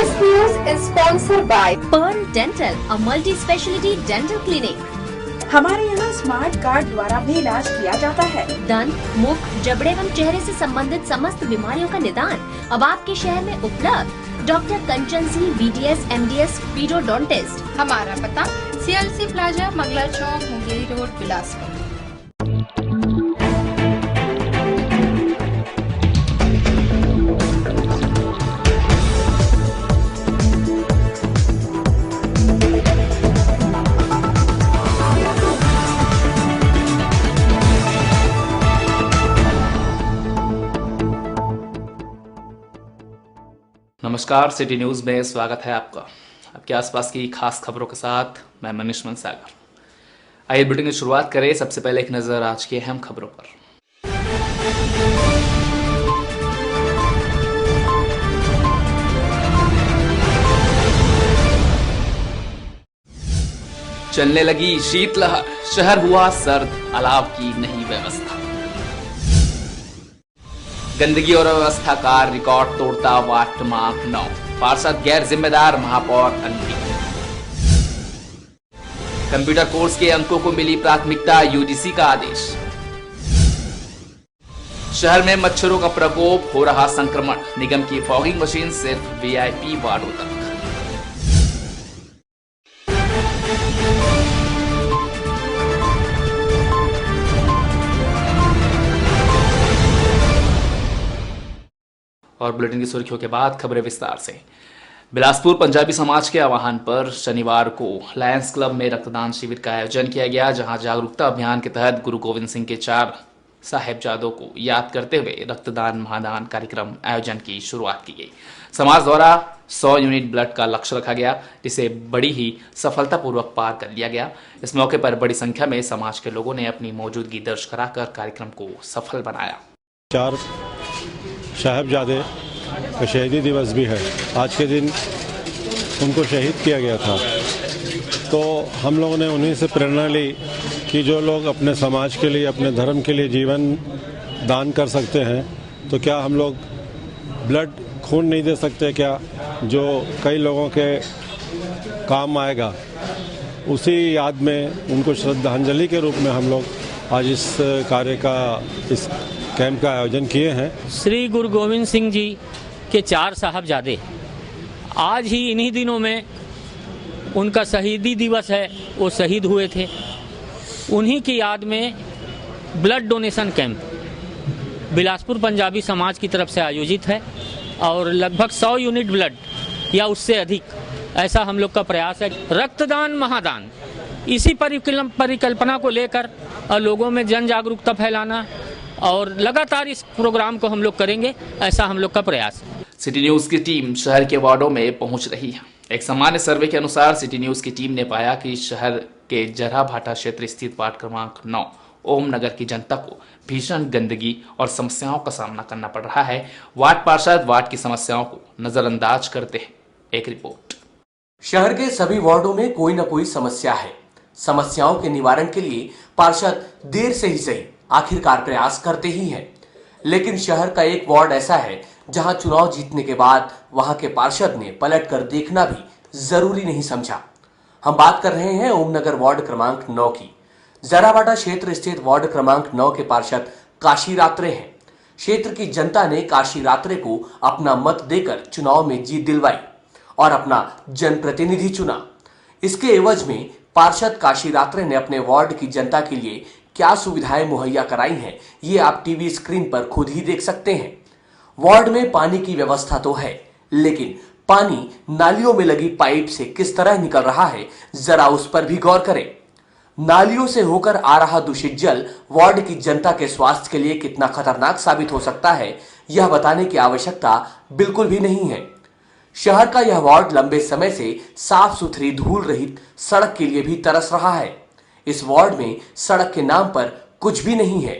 This news is sponsored by Pearl Dental, a multi-specialty dental clinic. हमारे यहाँ smart card द्वारा भी इलाज किया जाता है। दंत, मुख, जबड़े एवं चेहरे से संबंधित समस्त बीमारियों का निदान अब आपके शहर में उपलब्ध। डॉक्टर कंचन सिंह, BDS, MDS, पीडोडोंटिस्ट। हमारा पता CLC प्लाजा, मंगला चौक, मुंगेरी रोड, बिलासपुर। नमस्कार, सिटी न्यूज में स्वागत है आपका। आपके आसपास की खास खबरों के साथ मैं मनीष मनसागर। आइए बुलेटिन की शुरुआत करें। सबसे पहले एक नजर आज की अहम खबरों पर। चलने लगी शीतलहर, शहर हुआ सर्द, अलाव की नई व्यवस्था। गंदगी और अव्यवस्था का रिकॉर्ड तोड़ता वार्ड क्रमांक 9, पार्षद गैर जिम्मेदार महापौर अंकित। कंप्यूटर कोर्स के अंकों को मिली प्राथमिकता, UGC का आदेश। शहर में मच्छरों का प्रकोप, हो रहा संक्रमण, निगम की फॉगिंग मशीन सिर्फ VIP वार्डों तक। और बुलेटिन की सुर्खियों के बाद खबरें विस्तार से। बिलासपुर पंजाबी समाज के आह्वान पर शनिवार को लायंस क्लब में रक्तदान शिविर का आयोजन किया गया, जहां जागरूकता अभियान के तहत गुरु गोविंद सिंह के 4 साहिबजादों को याद करते हुए रक्तदान महादान कार्यक्रम आयोजन की शुरुआत की गई। समाज द्वारा 100 यूनिट ब्लड का लक्ष्य रखा गया, जिसे बड़ी ही सफलतापूर्वक पार कर लिया गया। इस मौके पर बड़ी संख्या में समाज के लोगों ने अपनी मौजूदगी दर्ज कराकर कार्यक्रम को सफल बनाया। 4 साहिबजादे का शहीदी दिवस भी है। आज के दिन उनको शहीद किया गया था, तो हम लोगों ने उन्हीं से प्रेरणा ली कि जो लोग अपने समाज के लिए, अपने धर्म के लिए जीवन दान कर सकते हैं, तो क्या हम लोग ब्लड खून नहीं दे सकते क्या, जो कई लोगों के काम आएगा। उसी याद में उनको श्रद्धांजलि के रूप में हम लोग आज इस कार्य का, इस कैंप का आयोजन किए हैं। श्री गुरु गोविंद सिंह जी के 4 साहबजादे आज ही इन्हीं दिनों में उनका शहीदी दिवस है, वो शहीद हुए थे। उन्हीं की याद में blood donation camp Bilaspur Punjabi समाज की तरफ से आयोजित है और लगभग 100 यूनिट ब्लड या उससे अधिक, ऐसा हम लोग का प्रयास है। रक्तदान महादान, इसी परिकल्पना को लेकर लोगों में जन जागरूकता फैलाना और लगातार इस प्रोग्राम को हम लोग करेंगे, ऐसा हम लोग का प्रयास है। सिटी न्यूज की टीम शहर के वार्डों में पहुंच रही है। एक सामान्य सर्वे के अनुसार सिटी न्यूज की टीम ने पाया कि शहर के जरा भाटा क्षेत्र स्थित वार्ड क्रमांक 9 ओम नगर की जनता को भीषण गंदगी और समस्याओं का सामना करना पड़ रहा है। वार्ड पार्षद वार्ड की समस्याओं को नजरअंदाज करते हैं। एक रिपोर्ट। शहर के सभी वार्डों में कोई न कोई समस्या है। समस्याओं के निवारण के लिए पार्षद देर से ही सही आखिरकार प्रयास करते ही हैं, लेकिन शहर का एक वार्ड ऐसा है जहां चुनाव जीतने के बाद वहां के पार्षद ने पलटकर देखना भी जरूरी नहीं समझा। हम बात कर रहे हैं ओमनगर वार्ड क्रमांक 9 की। जराबाटा क्षेत्र स्थित वार्ड क्रमांक 9 के पार्षद काशी रात्रे हैं। क्षेत्र की जनता ने काशी रात्रे को अपना मत देकर चुनाव में जीत दिलवाई और अपना जनप्रतिनिधि चुना। इसके एवज में पार्षद काशी रात्रे ने अपने वार्ड की जनता के लिए क्या सुविधाएं मुहैया कराई हैं, ये आप टीवी स्क्रीन पर खुद ही देख सकते हैं। वार्ड में पानी की व्यवस्था तो है, लेकिन पानी नालियों में लगी पाइप से किस तरह निकल रहा है, जरा उस पर भी गौर करें। नालियों से होकर आ रहा दूषित जल वार्ड की जनता के स्वास्थ्य के लिए कितना खतरनाक साबित हो सकता है, यह बताने की आवश्यकता बिल्कुल भी नहीं है। शहर का यह वार्ड लंबे समय से साफ सुथरी, धूल रहित सड़क के लिए भी तरस रहा है। इस वार्ड में सड़क के नाम पर कुछ भी नहीं है।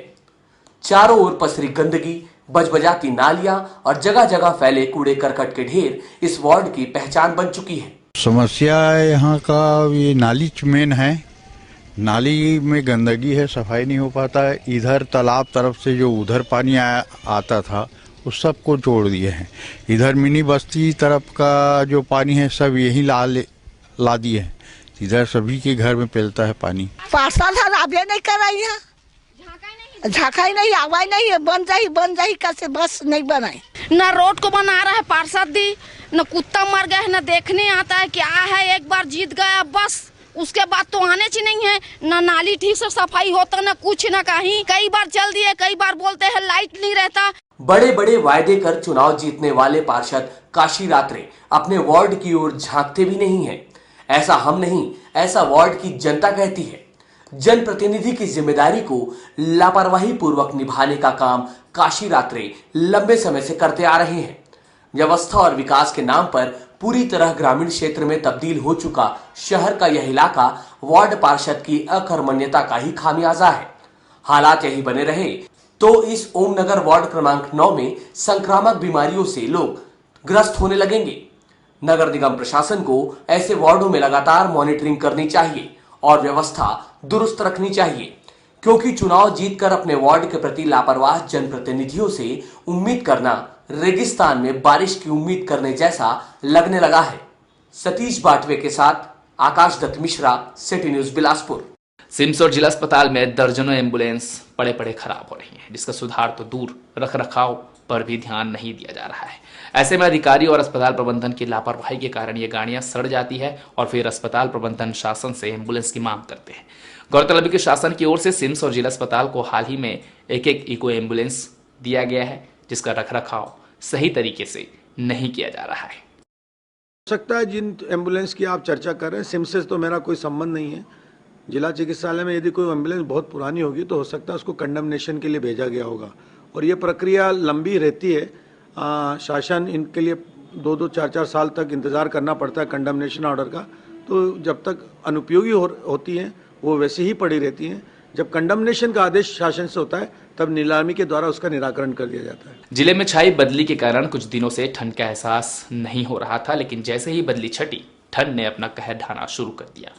चारों ओर पसरी गंदगी, बजबजाती नालियां और जगह जगह फैले कूड़े करकट के ढेर इस वार्ड की पहचान बन चुकी है। समस्या यहाँ का ये नाली मेन है। नाली में गंदगी है, सफाई नहीं हो पाता है। इधर तालाब तरफ से जो उधर पानी आता था उस सब को जोड़ दिए हैं। इधर मिनी बस्ती तरफ का जो पानी है सब यही ला दिए हैं। इधर सभी के घर में फैलता है पानी। पार्षद अभी नहीं कर रही है, झाका ही नहीं, आवाज नहीं है, बन जाही कैसे बस नहीं बनाए। न रोड को बना रहा है पार्षद दी, न कुत्ता मर गया है, न देखने आता है क्या है। एक बार जीत गया बस, उसके बाद तो आने ची नहीं है। न नाली ठीक से सफाई होता, न कुछ न कहीं। कई बार चल दिए, कई बार बोलते हैं लाइट नहीं रहता। बड़े बड़े वायदे कर चुनाव जीतने वाले पार्षद काशी रात्रे अपने वार्ड की ओर झांकते भी नहीं है। ऐसा हम नहीं, ऐसा वार्ड की जनता कहती है। जनप्रतिनिधि की जिम्मेदारी को लापरवाही पूर्वक निभाने का काम काशी रात्रे लंबे समय से करते आ रहे हैं। व्यवस्था और विकास के नाम पर पूरी तरह ग्रामीण क्षेत्र में तब्दील हो चुका शहर का यह इलाका वार्ड पार्षद की अकर्मण्यता का ही खामियाजा है। हालात यही बने रहे तो इस ओमनगर वार्ड क्रमांक 9 में संक्रामक बीमारियों से लोग ग्रस्त होने लगेंगे। नगर निगम प्रशासन को ऐसे वार्डों में लगातार मॉनिटरिंग करनी चाहिए और व्यवस्था दुरुस्त रखनी चाहिए, क्योंकि चुनाव जीतकर अपने वार्ड के प्रति लापरवाह जनप्रतिनिधियों से उम्मीद करना रेगिस्तान में बारिश की उम्मीद करने जैसा लगने लगा है। सतीश बाटवे के साथ आकाश दत्त मिश्रा, सिटी न्यूज बिलासपुर। सिम्स और जिला अस्पताल में दर्जनों एम्बुलेंस पड़े खराब हो रही हैं, जिसका सुधार तो दूर, रख रखाव पर भी ध्यान नहीं दिया जा रहा है। ऐसे में अधिकारी और अस्पताल प्रबंधन की लापरवाही के कारण ये गाड़ियां सड़ जाती है और फिर अस्पताल प्रबंधन शासन से एम्बुलेंस की मांग करते हैं। गौरतलब है कि शासन की ओर से सिम्स और जिला अस्पताल को हाल ही में एक इको एम्बुलेंस दिया गया है, जिसका रखरखाव सही तरीके से नहीं किया जा रहा है। हो सकता है जिन एम्बुलेंस की आप चर्चा कर रहे हैं, सिम्स से तो मेरा कोई संबंध नहीं है। जिला चिकित्सालय में यदि कोई एम्बुलेंस बहुत पुरानी होगी तो हो सकता है उसको कंडमनेशन के लिए भेजा गया होगा और ये प्रक्रिया लंबी रहती है। शासन इनके लिए 2-2, 4-4 साल तक इंतजार करना पड़ता है कंडमनेशन ऑर्डर का। तो जब तक अनुपयोगी होती हैं वो वैसे ही पड़ी रहती हैं। जब कंडमनेशन का आदेश शासन से होता है तब नीलामी के द्वारा उसका निराकरण कर दिया जाता है। जिले में छाई बदली के कारण कुछ दिनों से ठंड का एहसास नहीं हो रहा था, लेकिन जैसे ही बदली छटी, ठंड ने अपना कहर ढाना शुरू कर दिया।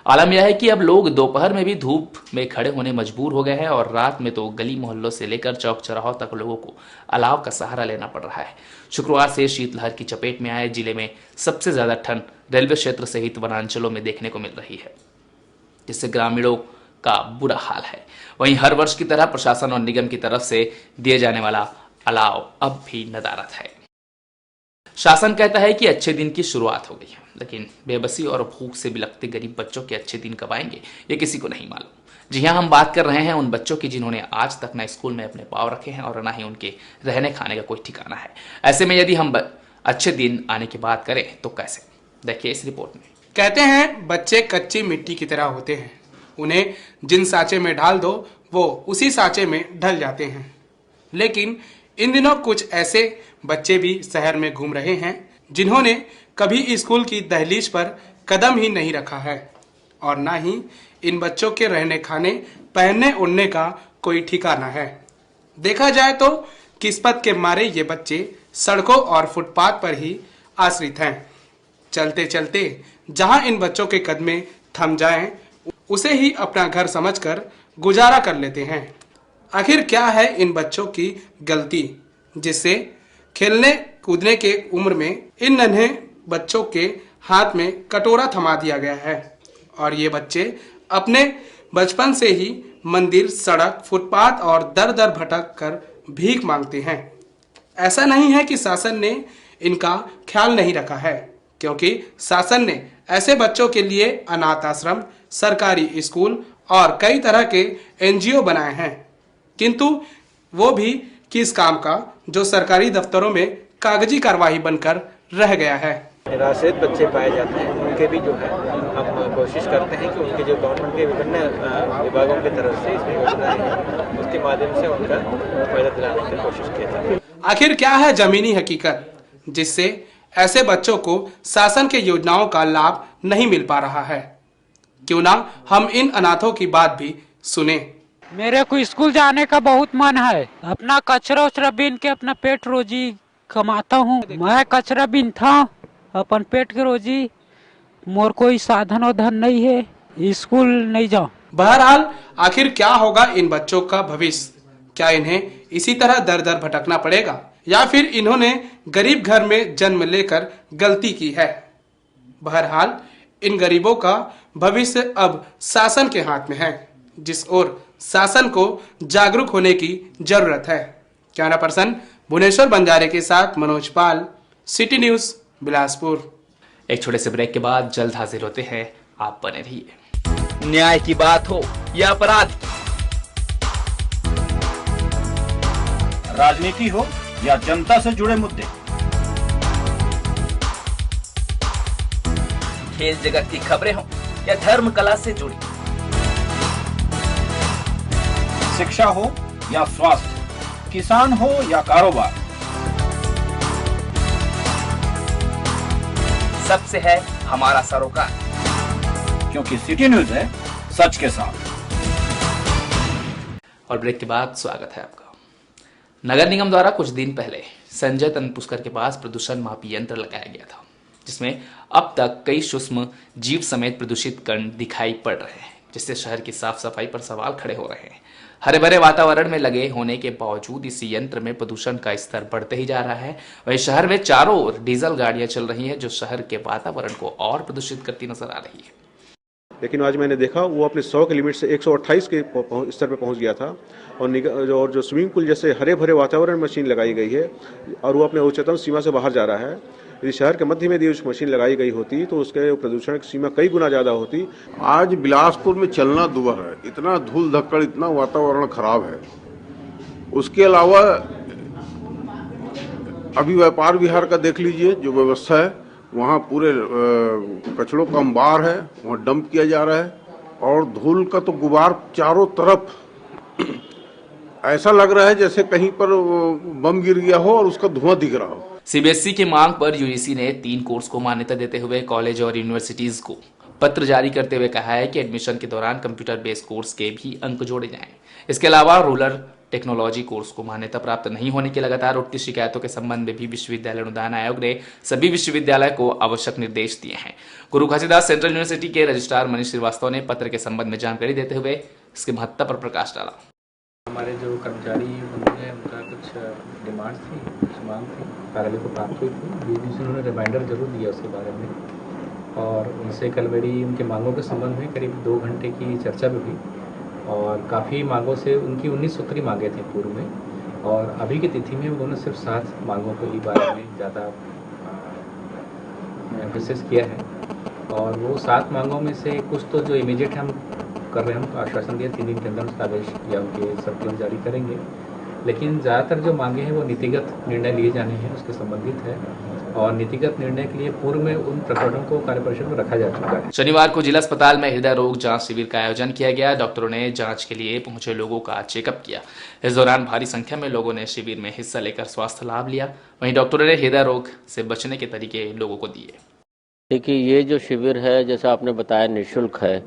आलम यह है कि अब लोग दोपहर में भी धूप में खड़े होने मजबूर हो गए हैं और रात में तो गली मोहल्लों से लेकर चौक चौराहों तक लोगों को अलाव का सहारा लेना पड़ रहा है। शुक्रवार से शीतलहर की चपेट में आए जिले में सबसे ज्यादा ठंड रेलवे क्षेत्र सहित वनांचलों में देखने को मिल रही है, जिससे ग्रामीणों का बुरा हाल है। वहीं हर वर्ष की तरह प्रशासन और निगम की तरफ से दिए जाने वाला अलाव अब भी नदारद है। शासन कहता है कि अच्छे दिन की शुरुआत हो गई है, लेकिन बेबसी और भूख से बिलखते गरीब बच्चों के अच्छे दिन कब आएंगे ये किसी को नहीं मालूम। जी हाँ, हम बात कर रहे हैं उन बच्चों की जिन्होंने आज तक ना स्कूल में अपने पांव रखे हैं और ना ही उनके रहने खाने का कोई ठिकाना है। ऐसे में यदि हम अच्छे दिन आने की बात करें तो कैसे, देखिए इस रिपोर्ट में। कहते हैं बच्चे कच्ची मिट्टी की तरह होते हैं, उन्हें जिन सांचे में डाल दो वो उसी सांचे में ढल जाते हैं। लेकिन इन दिनों कुछ ऐसे बच्चे भी शहर में घूम रहे हैं जिन्होंने कभी स्कूल की दहलीज पर कदम ही नहीं रखा है और ना ही इन बच्चों के रहने खाने, पहनने ओढ़ने का कोई ठिकाना है। देखा जाए तो किस्मत के मारे ये बच्चे सड़कों और फुटपाथ पर ही आश्रित हैं। चलते चलते जहां इन बच्चों के कदमें थम जाएं, उसे ही अपना घर समझकर गुजारा कर लेते हैं। आखिर क्या है इन बच्चों की गलती जिससे खेलने कूदने के उम्र में इन नन्हे बच्चों के हाथ में कटोरा थमा दिया गया है और ये बच्चे अपने बचपन से ही मंदिर, सड़क, फुटपाथ और दर दर भटक कर भीख मांगते हैं। ऐसा नहीं है कि शासन ने इनका ख्याल नहीं रखा है, क्योंकि शासन ने ऐसे बच्चों के लिए अनाथ आश्रम, सरकारी स्कूल और कई तरह के NGO बनाए हैं, किंतु वो भी किस काम का जो सरकारी दफ्तरों में कागजी कार्रवाई बनकर रह गया है। निराश्रित बच्चे पाए जाते हैं, उनके भी जो है हम कोशिश करते हैं कि उनके जो गवर्नमेंट के विभिन्न विभागों की तरफ से इसमें योजनाएं हैं उसके माध्यम से उनका फायदा दिलाने की कोशिश की जाती है। आखिर क्या है जमीनी हकीकत जिससे ऐसे बच्चों को शासन के योजनाओं का लाभ नहीं मिल पा रहा है? क्यों ना हम इन अनाथों की बात भी सुने। मेरे को स्कूल जाने का बहुत मन है, अपना कचरा उचरा बीन के अपना पेट रोजी कमाता हूँ। मैं कचरा बीन था अपन पेट के रोजी, मोर कोई साधन वधन नहीं है, स्कूल नहीं जाओ। बहरहाल आखिर क्या होगा इन बच्चों का भविष्य? क्या इन्हें इसी तरह दर दर भटकना पड़ेगा या फिर इन्होंने गरीब घर में जन्म लेकर गलती की है। बहरहाल इन गरीबों का भविष्य अब शासन के हाथ में है, जिस ओर शासन को जागरूक होने की जरूरत है। कैमरा पर्सन भुवनेश्वर बंजारे के साथ मनोज पाल, सिटी न्यूज बिलासपुर। एक छोटे से ब्रेक के बाद जल्द हाजिर होते हैं, आप बने रहिए। न्याय की बात हो या अपराध की, राजनीति हो या जनता से जुड़े मुद्दे, खेल जगत की खबरें हो या धर्म कला से जुड़ी, शिक्षा हो या स्वास्थ्य, किसान हो या कारोबार, सबसे है हमारा सरोकार, क्योंकि सिटी न्यूज है सच के साथ। और ब्रेक के बाद स्वागत है आपका। नगर निगम द्वारा कुछ दिन पहले संजय तंत्र पुष्कर के पास प्रदूषण मापी यंत्र लगाया गया था, जिसमें अब तक कई सूक्ष्म जीव समेत प्रदूषित कण दिखाई पड़ रहे हैं, जिससे शहर की साफ सफाई पर सवाल खड़े हो रहे हैं। हरे भरे वातावरण में लगे होने के बावजूद इस यंत्र में प्रदूषण का स्तर बढ़ते ही जा रहा है। वहीं शहर में चारों ओर डीजल गाड़ियां चल रही हैं, जो शहर के वातावरण को और प्रदूषित करती नजर आ रही है। लेकिन आज मैंने देखा वो अपने 100 के लिमिट से 128 के स्तर पर पहुंच गया था। और जो स्विमिंग पूल जैसे हरे भरे वातावरण मशीन लगाई गई है और वो अपने उच्चतम सीमा से बाहर जा रहा है। यदि शहर के मध्य में यदि उस मशीन लगाई गई होती तो उसके प्रदूषण की सीमा कई गुना ज़्यादा होती। आज बिलासपुर में चलना दुआ है, इतना धूल धक्कड़, इतना वातावरण खराब है। उसके अलावा अभी व्यापार विहार का देख लीजिए, जो व्यवस्था है वहाँ पूरे कचड़ों का अंबार है, वहाँ डंप किया जा रहा है और धूल का तो गुबार चारों तरफ। ऐसा लग रहा है जैसे कहीं पर बम गिर गया हो और उसका धुआं दिख रहा हो। सीबीएसई की मांग पर यूजीसी ने 3 कोर्स को मान्यता देते हुए कॉलेज और यूनिवर्सिटीज को पत्र जारी करते हुए कहा है कि एडमिशन के दौरान कंप्यूटर बेस्ड कोर्स के भी अंक जोड़े जाएं। इसके अलावा रूरल टेक्नोलॉजी कोर्स को मान्यता प्राप्त नहीं होने की लगातार उठती शिकायतों के संबंध में भी विश्वविद्यालय अनुदान आयोग ने सभी विश्वविद्यालय को आवश्यक निर्देश दिए हैं। गुरु घासीदास सेंट्रल यूनिवर्सिटी के रजिस्ट्रार मनीष श्रीवास्तव ने पत्र के संबंध में जानकारी देते हुए इसके महत्व पर प्रकाश डाला। हमारे जो कर्मचारी हैं उनका कुछ डिमांड थी, कुछ मांग थी, कार्यालय को प्राप्त हुई थी। यूजीसी उन्होंने रिमाइंडर जरूर दिया उसके बारे में और उनसे कल मेरी उनके मांगों के संबंध में करीब 2 घंटे की चर्चा भी हुई और काफ़ी मांगों से उनकी 19 सूत्री मांगे थी पूर्व में और अभी की तिथि में उन्होंने सिर्फ 7 मांगों को ही बारे में ज़्यादा एम्फेसिस किया है और वो 7 मांगों में से कुछ तो जो इमीडिएट हम कर रहे हैं, उनको आश्वासन दिया 3 दिन के अंदर उसका आदेश या उनके सर्कुलर जारी करेंगे। लेकिन ज़्यादातर जो मांगे हैं वो नीतिगत निर्णय लिए जाने हैं, उसके संबंधित है और नीतिगत निर्णय के लिए पूर्व में उन प्रकरणों को कार्यपरिषद में रखा जा चुका है। शनिवार को जिला अस्पताल में हृदय रोग जांच शिविर का आयोजन किया गया। डॉक्टरों ने जांच के लिए पहुंचे लोगों का चेकअप किया। इस दौरान भारी संख्या में लोगों ने शिविर में हिस्सा लेकर स्वास्थ्य लाभ लिया। वहीं डॉक्टरों ने हृदय रोग से बचने के तरीके लोगों को दिए। देखिए, ये जो शिविर है जैसा आपने बताया निःशुल्क है,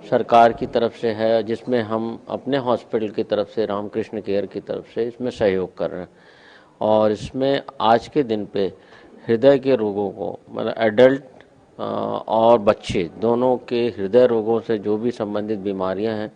सरकार की तरफ से है, जिसमें हम अपने हॉस्पिटल की तरफ से, रामकृष्ण केयर की तरफ से इसमें सहयोग कर रहे हैं और इसमें आज के दिन पे हृदय के रोगों को, मतलब एडल्ट और बच्चे दोनों के हृदय रोगों से जो भी संबंधित बीमारियां हैं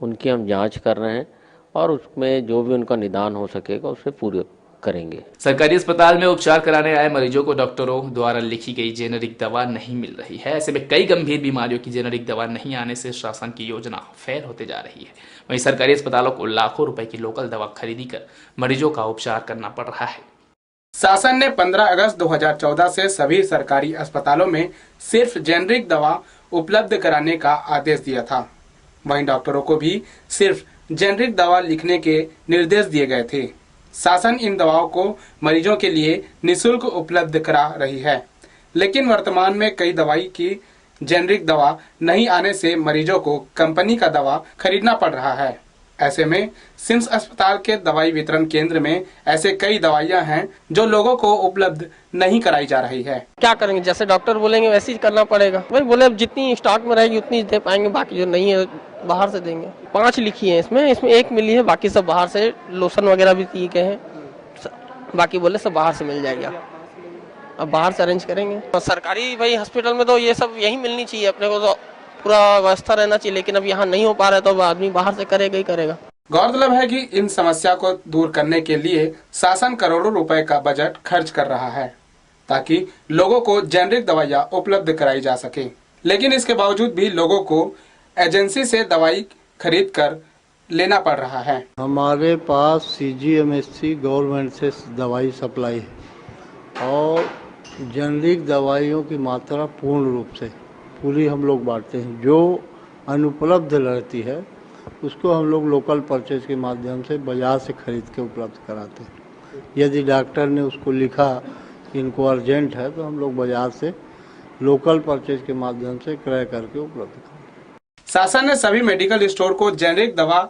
उनकी हम जांच कर रहे हैं और उसमें जो भी उनका निदान हो सकेगा उसे पूरे करेंगे। सरकारी अस्पताल में उपचार कराने आए मरीजों को डॉक्टरों द्वारा लिखी गई जेनेरिक दवा नहीं मिल रही है। ऐसे में कई गंभीर बीमारियों की जेनेरिक दवा नहीं आने से शासन की योजना फेल होते जा रही है। वहीं सरकारी अस्पतालों को लाखों रुपए की लोकल दवा खरीदी कर मरीजों का उपचार करना पड़ रहा है। शासन ने 15 अगस्त 2014 से सभी सरकारी अस्पतालों में सिर्फ जेनेरिक दवा उपलब्ध कराने का आदेश दिया था। वहीं डॉक्टरों को भी सिर्फ जेनेरिक दवा लिखने के निर्देश दिए गए थे। शासन इन दवाओं को मरीजों के लिए निःशुल्क उपलब्ध करा रही है, लेकिन वर्तमान में कई दवाई की जेनेरिक दवा नहीं आने से मरीजों को कंपनी का दवा खरीदना पड़ रहा है। ऐसे में सिम्स अस्पताल के दवाई वितरण केंद्र में ऐसे कई दवाइयां हैं जो लोगों को उपलब्ध नहीं कराई जा रही है। क्या करेंगे, जैसे डॉक्टर बोलेंगे वैसे ही करना पड़ेगा। भाई बोले जितनी स्टॉक में रहेगी उतनी दे पाएंगे, बाकी जो नहीं है बाहर से देंगे। 5 लिखी है इसमें 1 मिली है, बाकी सब बाहर से। लोशन वगैरह भी दिए गए हैं, बाकी बोले सब बाहर से मिल जाएगा। अब बाहर से अरेंज करेंगे। और सरकारी भाई हॉस्पिटल में तो ये सब यही मिलनी चाहिए, अपने को तो पूरा व्यवस्था रहना चाहिए, लेकिन अब यहाँ नहीं हो पा रहा है तो अब आदमी बाहर से करेगा ही करेगा। गौरतलब है कि इन समस्या को दूर करने के लिए शासन करोड़ों रुपए का बजट खर्च कर रहा है ताकि लोगों को जेनरिक दवाइयां उपलब्ध कराई जा सके, लेकिन इसके बावजूद भी लोगों को एजेंसी से दवाई खरीद कर लेना पड़ रहा है। हमारे पास CGMSC गवर्नमेंट से दवाई सप्लाई है और जेनरिक दवाइयों की मात्रा पूर्ण रूप से पूरी हम लोग बांटते हैं। जो अनुपलब्ध रहती है उसको हम लोग लोकल परचेज के माध्यम से बाजार से खरीद के उपलब्ध कराते हैं। यदि डॉक्टर ने उसको लिखा कि इनको अर्जेंट है तो हम लोग बाजार से लोकल परचेज के माध्यम से क्रय करके उपलब्ध कराते हैं। शासन ने सभी मेडिकल स्टोर को जेनरिक दवा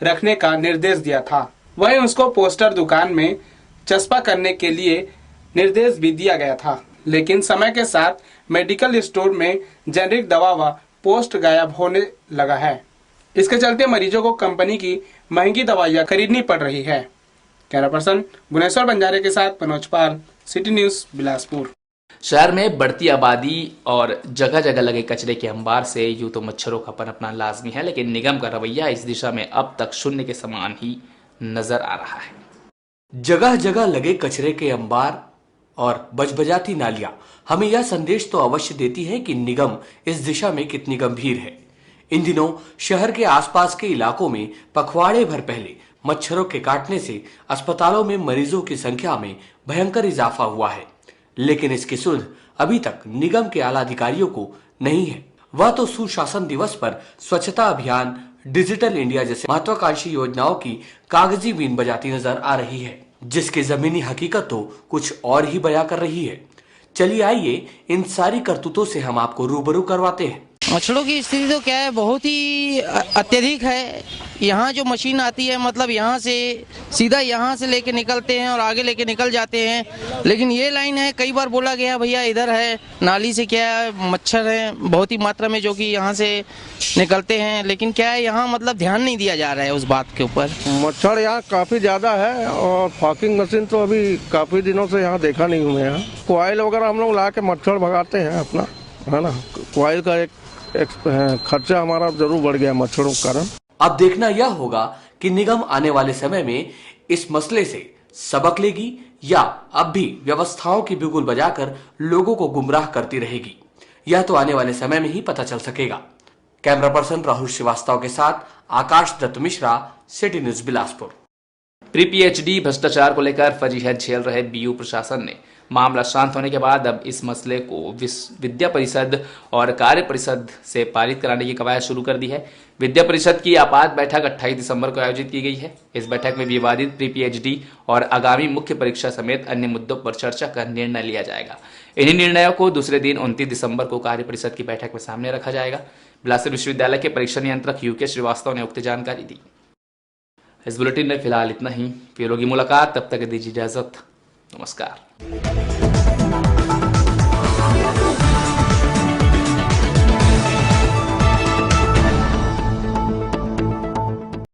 रखने का निर्देश दिया था, वहीं उसको पोस्टर दुकान में चस्पा करने के लिए निर्देश भी दिया गया था, लेकिन समय के साथ मेडिकल स्टोर में जेनरिक दवा व पोस्ट गायब होने लगा है। इसके चलते मरीजों को कंपनी की महंगी दवाइयां खरीदनी पड़ रही है। कैमरा पर्सन गुनेश्वर बंजारे के साथ मनोज पाल, सिटी न्यूज, बिलासपुर। शहर में बढ़ती आबादी और जगह जगह लगे कचरे के अंबार से यूं तो मच्छरों का पनपना लाजमी है, लेकिन निगम का रवैया इस दिशा में अब तक शून्य के समान ही नजर आ रहा है। जगह जगह लगे कचरे के अंबार और बजबजाती नालियां हमें यह संदेश तो अवश्य देती है कि निगम इस दिशा में कितनी गंभीर है। इन दिनों शहर के आसपास के इलाकों में पखवाड़े भर पहले मच्छरों के काटने से अस्पतालों में मरीजों की संख्या में भयंकर इजाफा हुआ है, लेकिन इसकी सुध अभी तक निगम के आला अधिकारियों को नहीं है। वह तो सुशासन दिवस पर स्वच्छता अभियान, डिजिटल इंडिया जैसे महत्वाकांक्षी योजनाओं की कागजी बीन बजाती नजर आ रही है, जिसकी जमीनी हकीकत तो कुछ और ही बयां कर रही है। चलिए आइए इन सारी करतूतों से हम आपको रूबरू करवाते हैं। मच्छरों की स्थिति तो क्या है, बहुत ही अत्यधिक है। यहाँ जो मशीन आती है, मतलब यहाँ से सीधा यहाँ से लेके निकलते हैं और आगे लेके निकल जाते हैं, लेकिन ये लाइन है, कई बार बोला गया भैया इधर है, नाली से क्या है, मच्छर है बहुत ही मात्रा में जो कि यहाँ से निकलते हैं, लेकिन क्या है यहाँ मतलब ध्यान नहीं दिया जा रहा है उस बात के ऊपर। मच्छर यहाँ काफ़ी ज़्यादा है और फॉगिंग मशीन तो अभी काफ़ी दिनों से यहाँ देखा नहीं हूँ। यहाँ कोयल वगैरह हम लोग ला के मच्छर भगाते हैं अपना, है ना। कोयल का एक खर्चा हमारा जरूर बढ़ गया मच्छरों के कारण। अब देखना यह होगा कि निगम आने वाले समय में इस मसले से सबक लेगी या अब भी व्यवस्थाओं की बिगुल बजाकर लोगों को गुमराह करती रहेगी। यह तो आने वाले समय में ही पता चल सकेगा। कैमरा पर्सन राहुल श्रीवास्तव के साथ Akash Dutt Mishra, city news, Bilaspur. Pre PhD भ्रष्टाचार को लेकर फजीहत झेल रहे BU प्रशासन ने मामला शांत होने के बाद अब इस मसले को विद्या परिषद और कार्य परिषद से पारित कराने की कवायद शुरू कर दी है। विद्या परिषद की आपात बैठक 28 दिसंबर को आयोजित की गई है। इस बैठक में विवादित प्री PhD और आगामी मुख्य परीक्षा समेत अन्य मुद्दों पर चर्चा कर निर्णय लिया जाएगा। इन्हीं निर्णयों को दूसरे दिन 29 दिसंबर को कार्य परिषद की बैठक में सामने रखा जाएगा। बिलासपुर विश्वविद्यालय के परीक्षा नियंत्रक UK श्रीवास्तव ने उक्त जानकारी दी। इस बुलेटिन में फिलहाल इतना ही, फिर होगी मुलाकात, तब तक दीजिए इजाजत, नमस्कार।